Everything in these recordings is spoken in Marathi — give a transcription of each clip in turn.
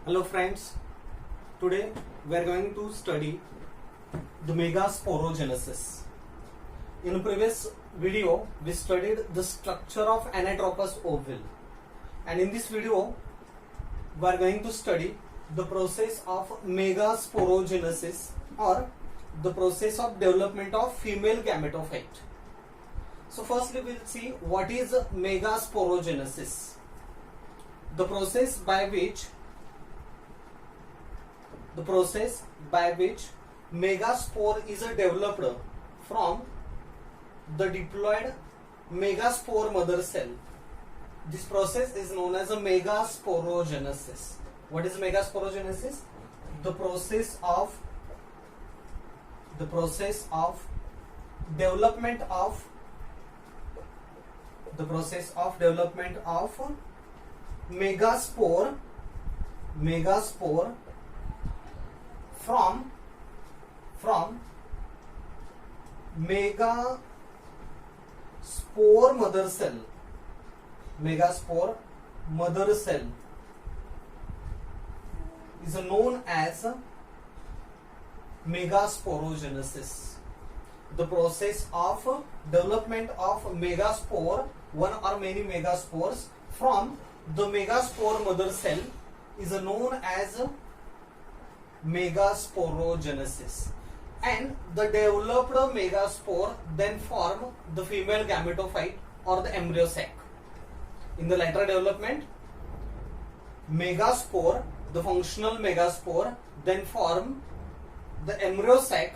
Hello friends, today we are going to study the megasporogenesis. In previous video we studied the structure of anatropous ovule, and in this video we are going to study the process of megasporogenesis or the process of development of female gametophyte. So firstly we will see what is megasporogenesis. The process by which megaspore is developed from the diploid megaspore mother cell. This process is known as a megasporogenesis. What is megasporogenesis? The process of development of megaspore from megaspore mother cell is known as megasporogenesis. The process of development of megaspore, one or many megaspores from the megaspore mother cell is known as megasporogenesis, and the developed megaspore then form the female gametophyte or the embryo sac. In the later development, megaspore, the functional megaspore, then form the embryo sac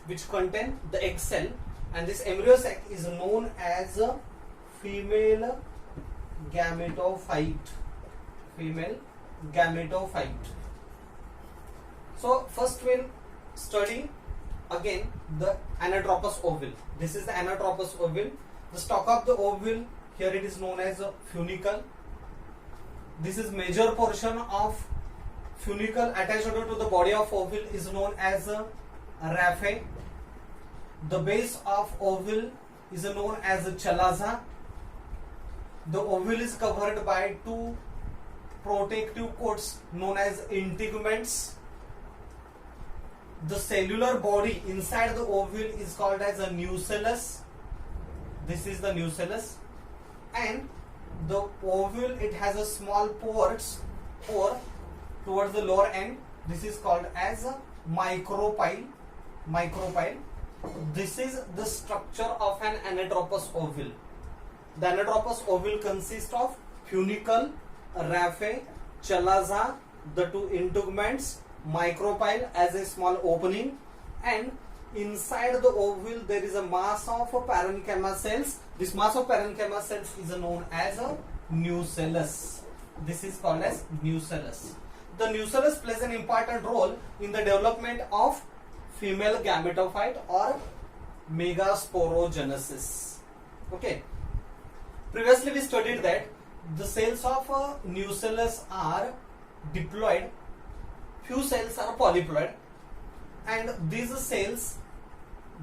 which contain the egg cell, and this embryo sac is known as a female gametophyte. So first we'll study again the anatropous ovule. This is the anatropous ovule. The stalk of the ovule, here it is known as a funicle. This is major portion of funicle attached to the body of ovule is known as a raphe. The base of ovule is known as a chalaza. The ovule is covered by two protective coats known as integuments. The cellular body inside the ovule is called as a nucellus. This is the nucellus, and the ovule, it has a small pore towards the lower end. This is called as a micropyle. This is the structure of an anatropous ovule. The anatropous ovule consists of funicle, raphe, chalaza, the two integuments, micropyle as a small opening, and inside the ovule there is a mass of parenchyma cells. This mass of parenchyma cells is known as a nucellus. This is called as nucellus. The nucellus plays an important role in the development of female gametophyte or megasporogenesis. Okay. Previously we studied that the cells of nucellus are diploid, few cells are polyploid, and these cells,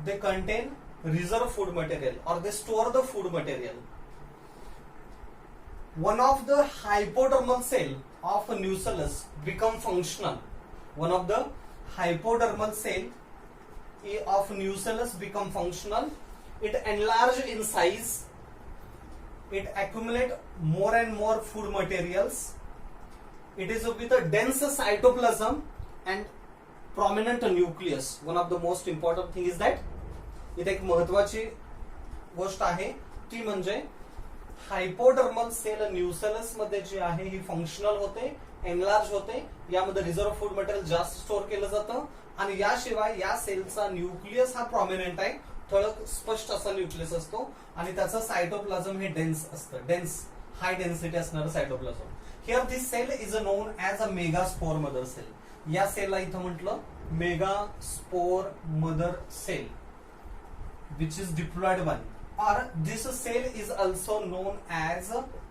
they contain reserve food material or they store the food material. One of the hypodermal cell of a nucellus become functional. One of the hypodermal cell of nucellus become functional. It enlarge in size. It accumulate more and more food materials. It is with a dense cytoplasm and prominent nucleus. One of the most important thing is that इथे एक महत्वाची गोष्ट आहे ती म्हणजे हायपोडर्मल सेल न्यूसेलस मध्ये जी आहे ही फंक्शनल होते, एनलार्ज होते, यामध्ये रिझर्व फूड मटेरियल जास्त स्टोअर केलं जातं, आणि याशिवाय या सेलचा न्यूक्लियस हा प्रॉमिनंट आहे, ठळक स्पष्ट असा न्यूक्लियस असतो, आणि त्याचं सायटोप्लाझम हे डेन्स असतं, डेन्स हाय डेन्सिटी असणारं cytoplasm. Here this cell is known as a megaspore mother cell. या सेलला इथं म्हटलं megaspore mother cell which is diploid one, or this cell is also known as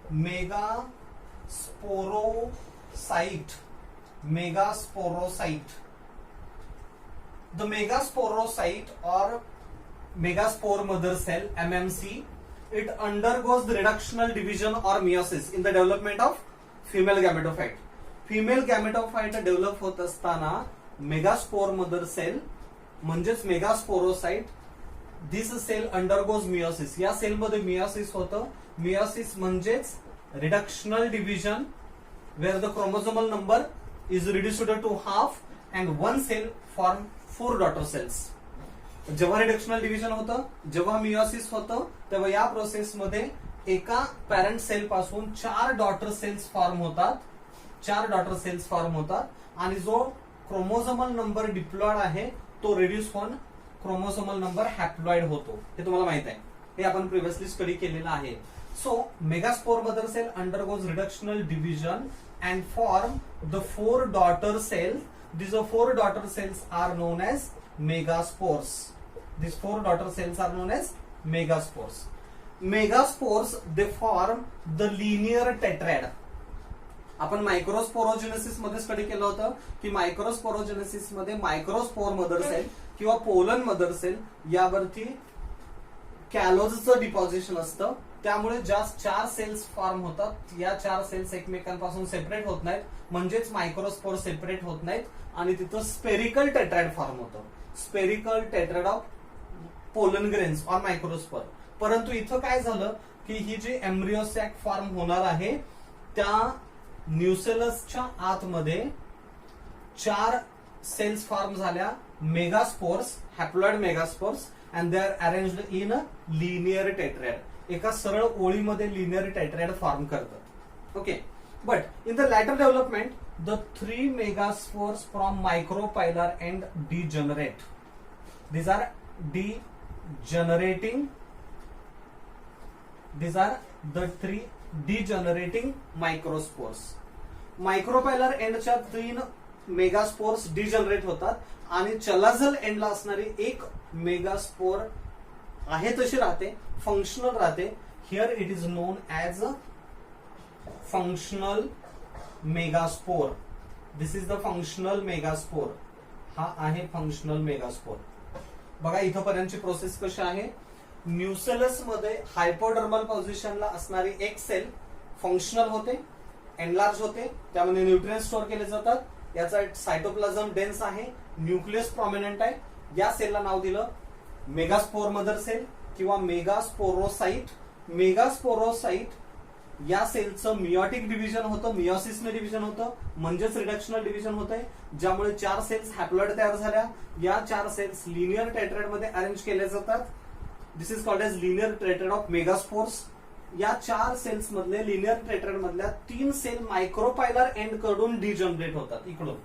megasporocyte. The megasporocyte or megaspore mother cell, MMC, it undergoes the reductional division or meiosis in the development of female gametophyte. Female gametophyte develop होत असताना मेगास्पोर मदर सेल म्हणजेच megasporocyte this cell undergoes meiosis. या सेलमध्ये मियोसिस होतं. मियोसिस म्हणजेच reductional division where the chromosomal number is reduced to half and one cell form 4 daughter cells. जेव्हा रिडक्शनल डिव्हिजन होतं, जेव्हा मियोसिस होतं, तेव्हा या प्रोसेसमध्ये एका पॅरेंट सेल पासून 4 डॉटर सेल्स फॉर्म होतात. 4 डॉटर सेल्स फॉर्म होतात आणि जो क्रोमोझोमल नंबर डिप्लॉइड आहे तो रिड्यूस होऊन क्रोमोझोमल नंबर हॅप्लॉइड होतो. हे तुम्हाला माहित आहे, हे आपण प्रिव्हियसली स्टडी केलेलं आहे. So megaspore mother cell undergoes reductional division and form the 4 daughter cells. These 4 daughter cells are known as megaspores. These 4 daughter cells are known as megaspores. Megaspores they form the linear tetrad. आपण मायक्रोस्पोरोजेनेसिस मध्ये स्टडी केलं होतं की मायक्रोस्पोरोजेनेसिस मध्ये मायक्रोस्पोर मदर सेल किंवा पोलन मदर सेल यावरती कॅलोजचं डिपॉझिशन असतं. त्यामुळे ज्या 4 सेल्स फॉर्म होतात या 4 सेल्स एकमेकांपासून सेपरेट होत नाहीत, म्हणजेच मायक्रोस्पोर सेपरेट होत नाहीत आणि तिथं स्पेरिकल टेट्रॅड फॉर्म होतं. Spherical tetrad of pollen grains or microspore. परंतु इथं काय झालं की ही जी एम्ब्रियोसॅक फॉर्म होणार आहे त्या न्यूसेलसच्या आतमध्ये 4 सेल्स फॉर्म झाल्या, megaspores, haploid megaspores, and they are arranged in a linear tetrad. एका सरळ ओळीमध्ये लिनियर टेट्रॅड फॉर्म करतात. Okay, but in the later development the 3 megaspores from micropylar end degenerate. These are degenerating. These are the 3 degenerating microspores. मायक्रोपायलर एंडच्या 3 मेगास्पोर्स डिजनरेट होतात आणि चलाझल एंडला असणारी एक मेगास्पोर आहे तशी राहते, फंक्शनल राहते. Here it is known as functional megaspore. This is the functional megaspore. हा आहे फंक्शनल मेगास्पोर. बघा इथपर्यंतची प्रोसेस कशी आहे. न्यूसेलस मध्ये हायपोडर्मल पोझिशनला असणारी एक सेल फंक्शनल होते, एनलार्ज होते, त्यामध्ये न्यूट्रिएंट स्टोअर केले जातात. याचा सायटोप्लाझम डेन्स आहे, न्यूक्लियस प्रॉमिनंट आहे. या सेलला नाव दिलं मेगास्पोर मदर सेल किंवा मेगास्पोरोसाइट. मेगास्पोरोसाइट या सेलचं मियोटिक डिव्हिजन होतं, मियोसिसने डिव्हिजन होतं, म्हणजेच रिडक्शनल डिव्हिजन होतंय, ज्यामुळे 4 सेल्स हॅप्लॉइड तयार झाल्या. या 4 सेल्स लिनियर टेट्रॅड मध्ये अरेंज केल्या जातात. This is called as linear tetrad of megaspores. या 4 सेल्स मधले लिनियर टेट्रॅड मधल्या 3 सेल मायक्रोपायलर एंड कडून डिजनरेट होतात. इकडून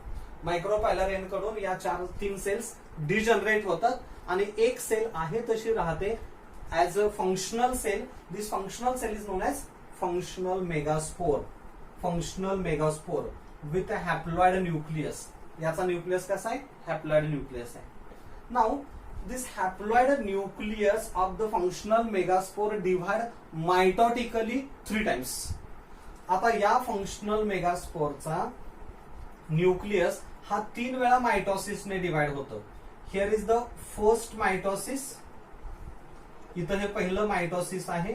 मायक्रोपायलर एंड कडून या 3 सेल्स डिजनरेट होतात आणि एक सेल आहे तशी राहते as a functional cell. This functional cell is known as functional megaspore. Functional megaspore with a haploid nucleus. याचा न्यूक्लियस कसा आहे, हॅप्लॉइड न्यूक्लियस आहे. Now this haploid nucleus of the functional megaspore divide mitotically 3 times. आता या फंक्शनल मेगास्पोरचा न्यूक्लियस हा 3 वेळा मायटोसिसने डिवाइड होतो. Here is the first mitosis. इथं हे पहिलं मायटोसिस आहे.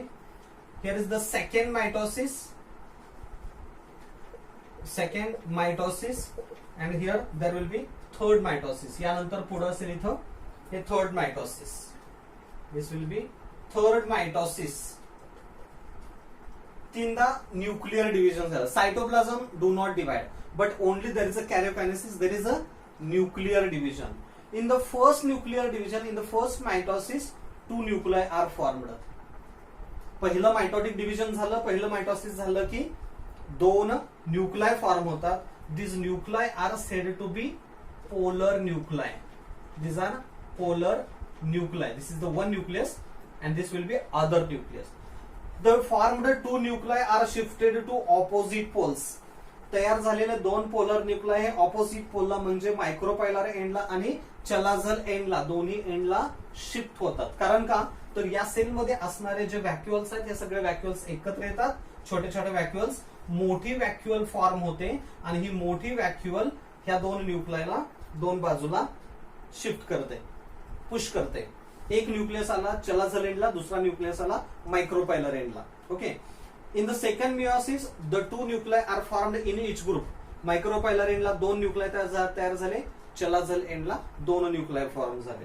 Here is the second mitosis. Second mitosis and here there will be third mitosis. यानंतर पुढे असेल इथं हे third mitosis. This will be third mitosis. 3दा न्यूक्लियर डिव्हिजन झालं. Cytoplasm do not divide but only there is a karyokinesis, there is a nuclear division. In the first nuclear division, in the first mitosis 2 nuclei are formed. पहिलं मायटोटिक डिव्हिजन झालं, पहिलं मायटोसिस झालं की 2 न्यूक्लियाय फॉर्म होतात. This nuclei are said to be polar nuclei. These are polar nuclei. This is the one nucleus and this will be other nucleus. The formed 2 nuclei are shifted to opposite poles. तयार झालेले 2 पोलर न्यूक्लियाय हे ऑपोजिट पोलला म्हणजे मायक्रोपायलर एंडला आणि चलाझल एंडला दोन्ही एंडला शिफ्ट होतात. कारण का तर या सेलमध्ये असणारे जे व्हॅक्युअल्स आहेत हे सगळे व्हॅक्युअल्स एकत्र येतात. छोटे छोटे व्हॅक्युअल्स, मोठी व्हॅक्युअल फॉर्म होते आणि ही मोठी व्हॅक्युअल ह्या 2 न्यूक्लियाला 2 बाजूला शिफ्ट करते, पुश करते. एक न्यूक्लियस आला चलाझल एंडला, दुसरा न्यूक्लियस आला मायक्रोपायलर एंडला. Okay. In the second meiosis the 2 nuclei are formed in each group. Micropylar एंडला 2 न्यूक्लिय तयार झाले, चलाझल एंडला 2 न्यूक्लिय फॉर्म झाले.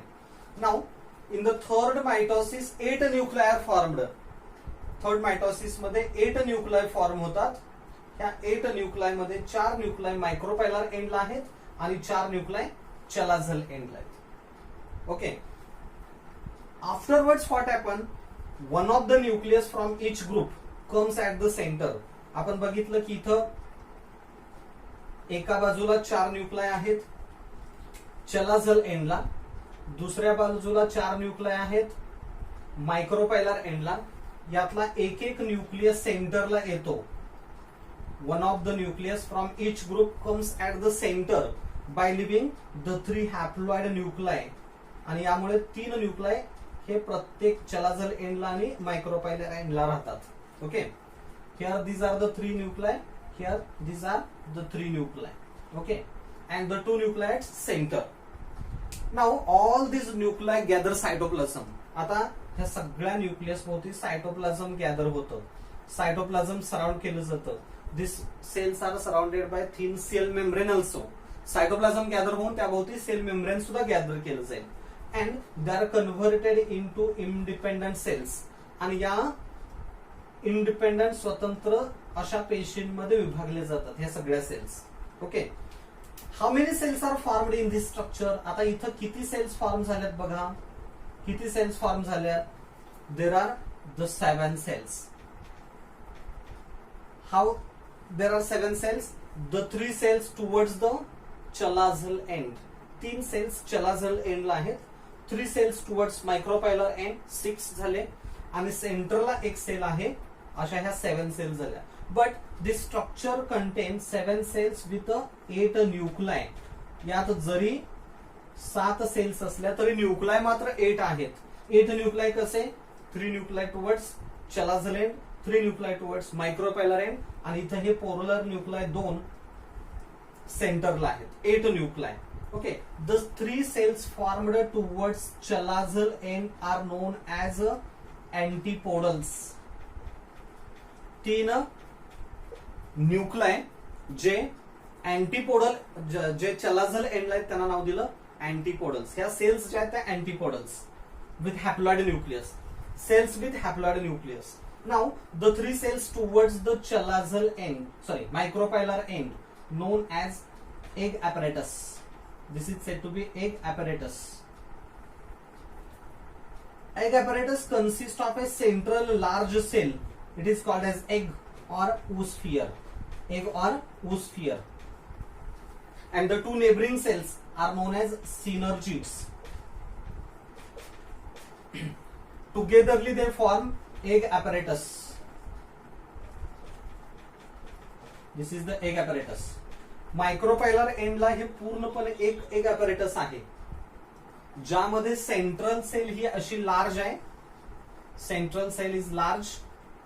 Now in the third mitosis 8 nuclear formed. Third mitosis मध्ये 8 न्यूक्लिय फॉर्म होतात. ह्या 8 न्यूक्लिय मध्ये 4 न्यूक्लिय मायक्रोपायलर एंडला आहेत आणि 4 न्यूक्लिय चलाझल एंडला आहेत. Okay. Afterwards what happen, one of the nucleus from each group comes at the centre. आपण बघितलं की इथं एका बाजूला 4 न्यूक्लिय आहेत चलाझल एंडला, दुसऱ्या बाजूला 4 न्यूक्लिय आहेत मायक्रोपायलर एंडला. यातला एक एक न्यूक्लियस सेंटरला येतो. One of the nucleus from each group comes at the centre by leaving the 3 haploid nuclei. आणि यामुळे 3 न्यूक्लिय हे प्रत्येक चलाझल एंडला आणि मायक्रोपायलर एंडला राहतात. Okay. Here these are the 3 nuclei, here these are the 3 nuclei. Okay. And the 2 nuclei at centre. Now all this nuclei gather cytoplasm. आता ह्या सगळ्या न्यूक्लियस भोवती सायटोप्लाझम गॅदर होतं. सायटोप्लाझम सराउंड केलं जातं. This cells are surrounded by thin cell membrane also. Cytoplasm gather होऊन त्याभोवती सेल मेम्ब्रेन सुद्धा गॅदर केलं जाईल. And they are converted into independent cells. आणि या इंडिपेंडंट स्वतंत्र अशा पेशींमध्ये विभागले जातात ह्या सगळ्या cells. Okay. How many cells are formed in this structure. आता इथं किती सेल्स फॉर्म झाल्यात बघा. किती सेल्स फॉर्म झाल्यात. There are the 7 cells. How there are 7 cells. The 3 cells towards the chalazal end. 3 cells chalazal एंडला आहेत. 3 सेल्स टुवर्ड्स मायक्रोपायलर एंड 6 झाले. आणि सेंटरला एक सेल आहे. अशा ह्या 7 सेल्स झाल्या. But this structure contain 7 cells with 8 nuclei. यात जरी 7 सेल्स असल्या तरी न्यूक्लिय मात्र 8 आहेत. 8 न्यूक्लिय कसे. 3 nuclei towards chalazal end, 3 nuclei towards micropylar end, आणि इथं हे पोलर न्यूक्लिय 2 सेंटरला आहेत. 8 nuclei. Okay, the 3 cells formed towards chalazial end are known as antipodals. 3 nuclei जे अँटीपोडल जे चलाझल एंडला आहेत त्यांना नाव दिलं अँटीपोडल्स. ह्या सेल्स ज्या आहेत त्या antipodals with haploid nucleus. Cells with haploid nucleus. Now the 3 cells towards the chalazal end, sorry micropylar end, known as egg apparatus. This is said to be egg apparatus. Egg apparatus consists of a central large cell. It is called as egg or oosphere. Egg or oosphere. And the 2 neighboring cells are known as synergids. Togetherly they form egg apparatus. This is the egg apparatus. मायक्रोपायलर एंडला हे पूर्णपणे एक एग ॲपॅरेटस आहे ज्यामध्ये सेंट्रल सेल ही अशी लार्ज आहे. Central cell is large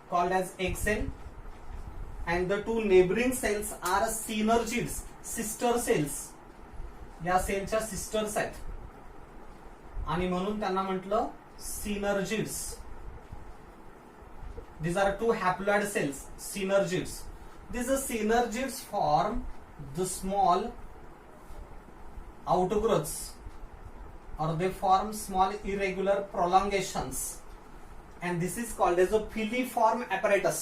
called as egg cell. And the 2 neighbouring cells are synergids, sister cells. या सेलच्या सिस्टर्स आहेत आणि म्हणून त्यांना म्हटलं synergids. These are 2 haploid cells, synergids. These synergids form the small outgrowths, or they form small irregular prolongations, and this is called as a filiform apparatus.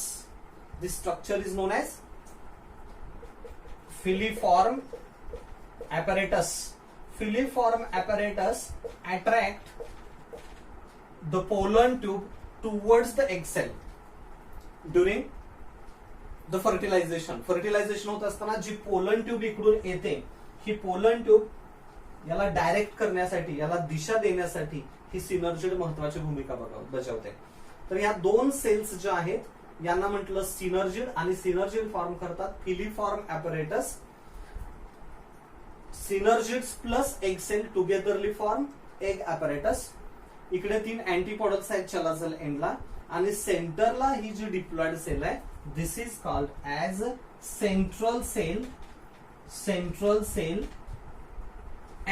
This structure is known as filiform apparatus. Filiform apparatus attract the pollen tube towards the egg cell during the fertilisation. Fertilisation होत असताना जी पोलन ट्यूब इकडून येते ही पोलन ट्यूब याला डायरेक्ट करण्यासाठी, याला दिशा देण्यासाठी ही सिनर्जिड महत्वाची भूमिका बजावते. तर या 2 सेल्स ज्या आहेत यांना म्हटलं सिनर्जिड आणि सिनर्जिड फॉर्म करतात filiform apparatus. Synergids plus egg cell togetherly form egg apparatus. इकडे 3 अँटीपोडल्स आहेत चलाझल एंडला आणि सेंटरला ही जी डिप्लॉइड सेल आहे this is called as central cell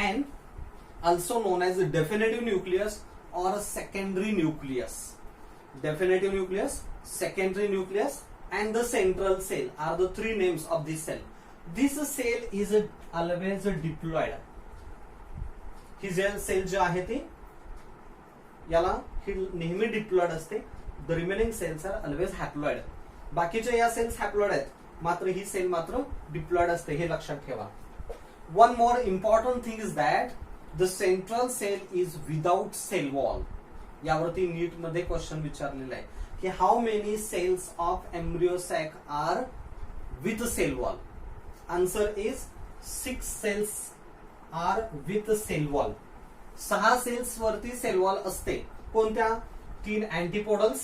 and also known as definitive nucleus or secondary nucleus. Definitive nucleus, secondary nucleus and the central cell are the 3 names of this cell. This cell is always diploid. ही सेल जी आहे ती याला ही नेहमी डिप्लॉइड असते. The remaining cells are always haploid. बाकीच्या या सेल्स हॅप्लॉइड आहेत, मात्र ही सेल मात्र डिप्लॉइड असते, हे लक्षात ठेवा. One more important thing is that the central cell is without cell wall. यावरती नीट मध्ये क्वेश्चन विचारलेला आहे की how many cells of embryo sac are with cell wall. Answer is 6 cells are with cell wall. 6 cells वरती सेल वॉल असते. कोणत्या? 3 अँटीपोडल्स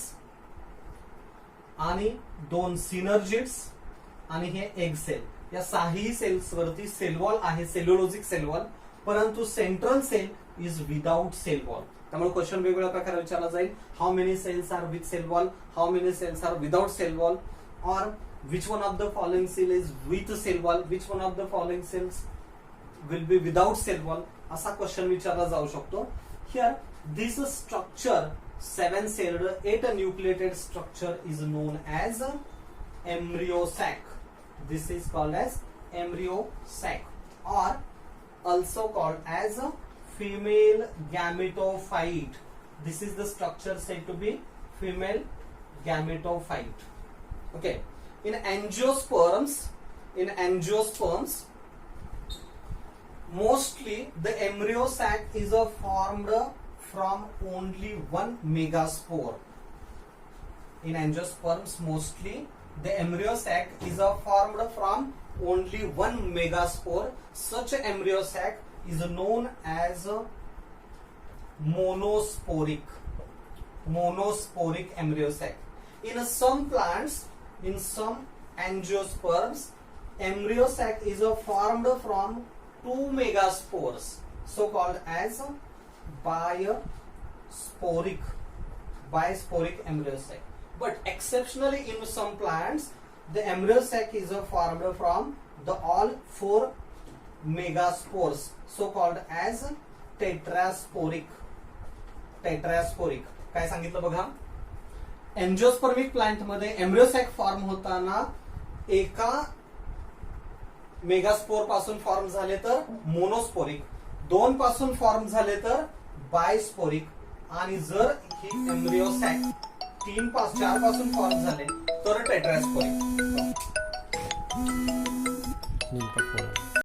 आणि 2 सिनर्जिड्स आणि हे एग सेल. या 6ही सेल्स वरती सेल वॉल आहे, सेल्युलोजिक सेल वॉल. परंतु central cell is without cell wall. त्यामुळे क्वेश्चन वेगवेगळ्या प्रकारे विचारला जाईल. How many cells are with cell wall, how many cells are without cell wall, और which one of the following cell is with cell wall, which one of the following cells will be without cell wall, असा क्वेश्चन विचारला जाऊ शकतो. Here this structure 7 celled 8 nucleated structure is known as embryo sac. This is called as embryo sac or also called as female gametophyte. This is the structure said to be female gametophyte. Okay. In angiosperms, mostly the embryo sac is formed from only one megaspore. In angiosperms, mostly the embryo sac is formed from only one megaspore. Such embryo sac is known as monosporic embryo sac. In some plants, in some angiosperms, embryo sac is formed from 2 megaspores, so called as bisporic embryo sac. But exceptionally in some plants, the embryo sac is formed from the all 4 megaspores, so called as tetrasporic. काय सांगितलं बघा. एंजियोस्पर्मिक प्लांट मध्ये एम्ब्रियो सॅक फॉर्म होताना एका मेगास्पोर पासून फॉर्म झाले तर मोनोस्पोरिक, 2 पासून फॉर्म झाले तर बायस्पोरिक, आणि जर ही एम्ब्रियो सॅक 4 पासून फॉर्म झाले तर टेट्रास्पोरिक.